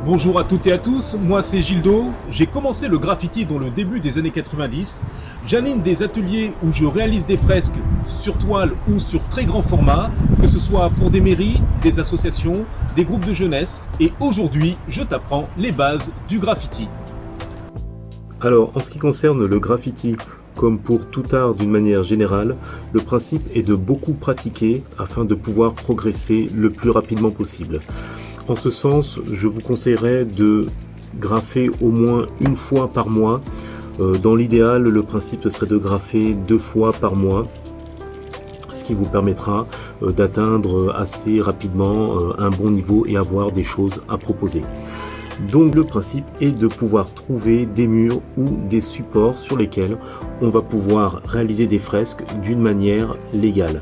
Bonjour à toutes et à tous, moi c'est Gildo. J'ai commencé le graffiti dans le début des années 90. J'anime des ateliers où je réalise des fresques sur toile ou sur très grand format, que ce soit pour des mairies, des associations, des groupes de jeunesse. Et aujourd'hui, je t'apprends les bases du graffiti. Alors, en ce qui concerne le graffiti, comme pour tout art d'une manière générale, le principe est de beaucoup pratiquer afin de pouvoir progresser le plus rapidement possible. En ce sens, je vous conseillerais de graffer au moins une fois par mois. Dans l'idéal, le principe ce serait de graffer 2 fois par mois, ce qui vous permettra d'atteindre assez rapidement un bon niveau et avoir des choses à proposer. Donc le principe est de pouvoir trouver des murs ou des supports sur lesquels on va pouvoir réaliser des fresques d'une manière légale.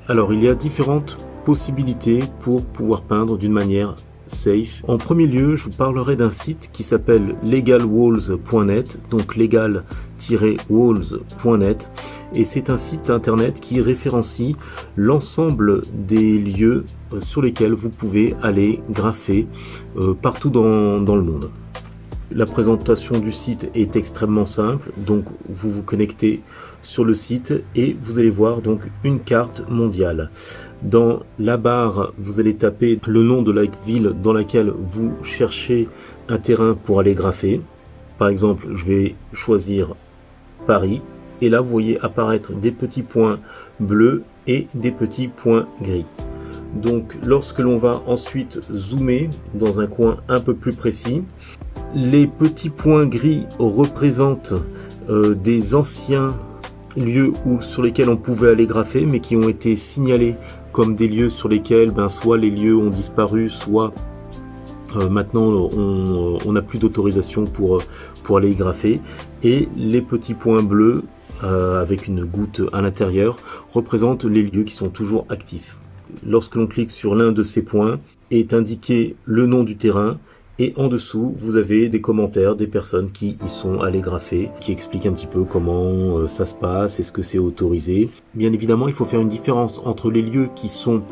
Alors il y a différentes possibilités pour pouvoir peindre d'une manière safe. En premier lieu, je vous parlerai d'un site qui s'appelle legalwalls.net, donc legal-walls.net, et c'est un site internet qui référencie l'ensemble des lieux sur lesquels vous pouvez aller graffer partout dans le monde. La présentation du site est extrêmement simple, donc vous vous connectez sur le site et vous allez voir donc une carte mondiale. Dans la barre, vous allez taper le nom de la ville dans laquelle vous cherchez un terrain pour aller graffer. Par exemple, je vais choisir Paris et là vous voyez apparaître des petits points bleus et des petits points gris. Donc lorsque l'on va ensuite zoomer dans un coin un peu plus précis, les petits points gris représentent des anciens lieux sur lesquels on pouvait aller graffer, mais qui ont été signalés comme des lieux sur lesquels soit les lieux ont disparu, soit maintenant on n'a plus d'autorisation pour aller y graffer. Et les petits points bleus avec une goutte à l'intérieur représentent les lieux qui sont toujours actifs. Lorsque l'on clique sur l'un de ces points, est indiqué le nom du terrain. Et en dessous, vous avez des commentaires des personnes qui y sont allées graffer, qui expliquent un petit peu comment ça se passe, est-ce que c'est autorisé. Bien évidemment, il faut faire une différence entre les lieux qui sont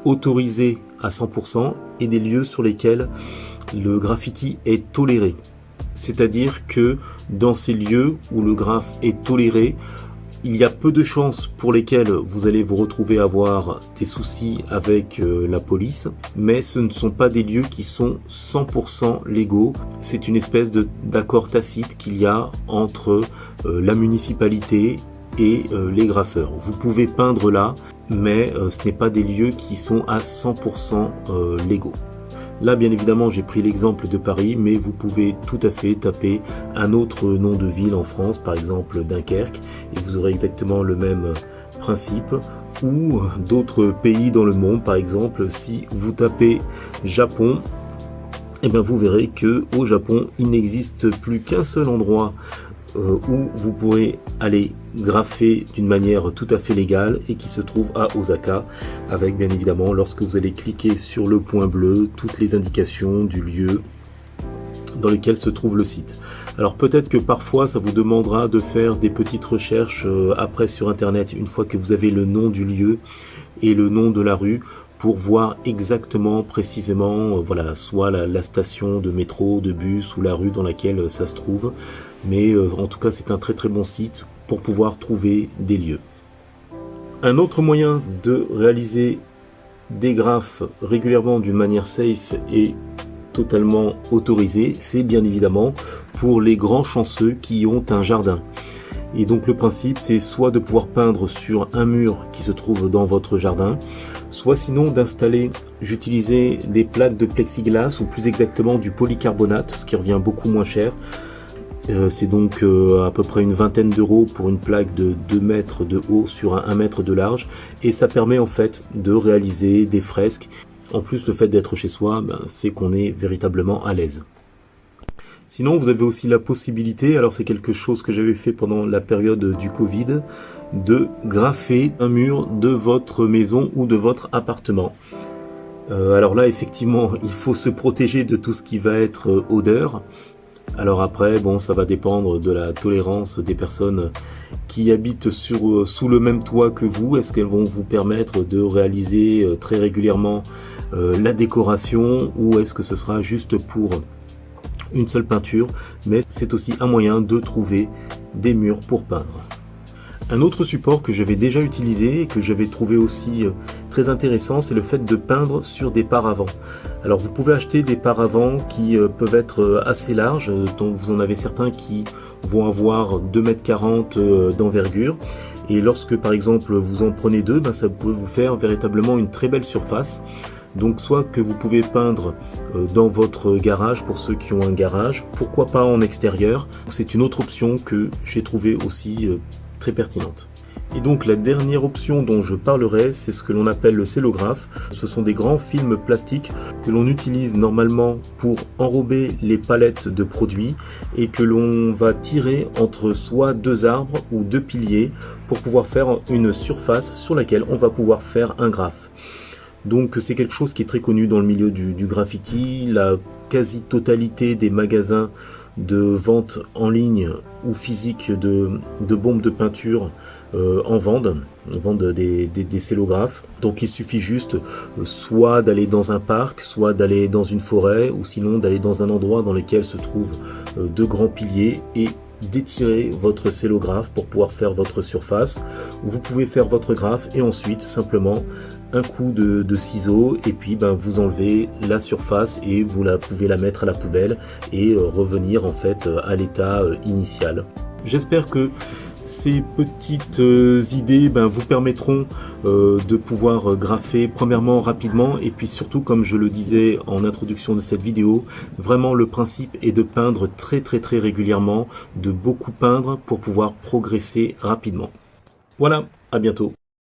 autorisés à 100% et des lieux sur lesquels le graffiti est toléré. C'est-à-dire que dans ces lieux où le graphe est toléré, il y a peu de chances pour lesquelles vous allez vous retrouver à avoir des soucis avec la police, mais ce ne sont pas des lieux qui sont 100% légaux. C'est une espèce d'accord tacite qu'il y a entre la municipalité et les graffeurs. Vous pouvez peindre là, mais ce n'est pas des lieux qui sont à 100% légaux. Là, bien évidemment, j'ai pris l'exemple de Paris, mais vous pouvez tout à fait taper un autre nom de ville en France, par exemple Dunkerque, et vous aurez exactement le même principe, ou d'autres pays dans le monde, par exemple, si vous tapez Japon, eh bien vous verrez que au Japon, il n'existe plus qu'un seul endroit où vous pourrez aller graffer d'une manière tout à fait légale et qui se trouve à Osaka, avec bien évidemment, lorsque vous allez cliquer sur le point bleu, toutes les indications du lieu dans lequel se trouve le site. Alors peut-être que parfois ça vous demandera de faire des petites recherches après sur internet, une fois que vous avez le nom du lieu et le nom de la rue, pour voir exactement, précisément, voilà, soit la station de métro, de bus ou la rue dans laquelle ça se trouve. Mais en tout cas, c'est un très très bon site pour pouvoir trouver des lieux. Un autre moyen de réaliser des graphes régulièrement d'une manière safe et totalement autorisée, c'est bien évidemment pour les grands chanceux qui ont un jardin. Et donc le principe, c'est soit de pouvoir peindre sur un mur qui se trouve dans votre jardin, soit sinon d'installer, j'utilisais des plaques de plexiglas ou plus exactement du polycarbonate, ce qui revient beaucoup moins cher. C'est donc à peu près une vingtaine d'euros pour une plaque de 2 mètres de haut sur 1 mètre de large, et ça permet en fait de réaliser des fresques. En plus, le fait d'être chez soi fait qu'on est véritablement à l'aise. Sinon, vous avez aussi la possibilité, alors c'est quelque chose que j'avais fait pendant la période du Covid, de graffer un mur de votre maison ou de votre appartement. Alors là, effectivement, il faut se protéger de tout ce qui va être odeur. Alors après, bon, ça va dépendre de la tolérance des personnes qui habitent sous le même toit que vous. Est-ce qu'elles vont vous permettre de réaliser très régulièrement la décoration ou est-ce que ce sera juste pour une seule peinture, mais c'est aussi un moyen de trouver des murs pour peindre. Un autre support que j'avais déjà utilisé et que j'avais trouvé aussi très intéressant, c'est le fait de peindre sur des paravents. Alors vous pouvez acheter des paravents qui peuvent être assez larges, dont vous en avez certains qui vont avoir 2,40 m d'envergure. Et lorsque par exemple vous en prenez deux, ça peut vous faire véritablement une très belle surface. Donc soit que vous pouvez peindre dans votre garage pour ceux qui ont un garage, pourquoi pas en extérieur. C'est une autre option que j'ai trouvée aussi très pertinente. Et donc la dernière option dont je parlerai, c'est ce que l'on appelle le cellographe. Ce sont des grands films plastiques que l'on utilise normalement pour enrober les palettes de produits et que l'on va tirer entre soit deux arbres ou deux piliers pour pouvoir faire une surface sur laquelle on va pouvoir faire un graphe. Donc c'est quelque chose qui est très connu dans le milieu du graffiti. La quasi-totalité des magasins de vente en ligne ou physique de bombes de peinture en vendent des cellographes. Donc il suffit juste soit d'aller dans un parc, soit d'aller dans une forêt, ou sinon d'aller dans un endroit dans lequel se trouvent deux grands piliers et d'étirer votre cellographe pour pouvoir faire votre surface. Vous pouvez faire votre graphe et ensuite simplement un coup de ciseaux et puis vous enlevez la surface et vous pouvez la mettre à la poubelle et revenir en fait à l'état initial. J'espère que ces petites idées vous permettront de pouvoir graffer premièrement rapidement et puis surtout, comme je le disais en introduction de cette vidéo, vraiment le principe est de peindre très régulièrement, de beaucoup peindre pour pouvoir progresser rapidement. Voilà, à bientôt.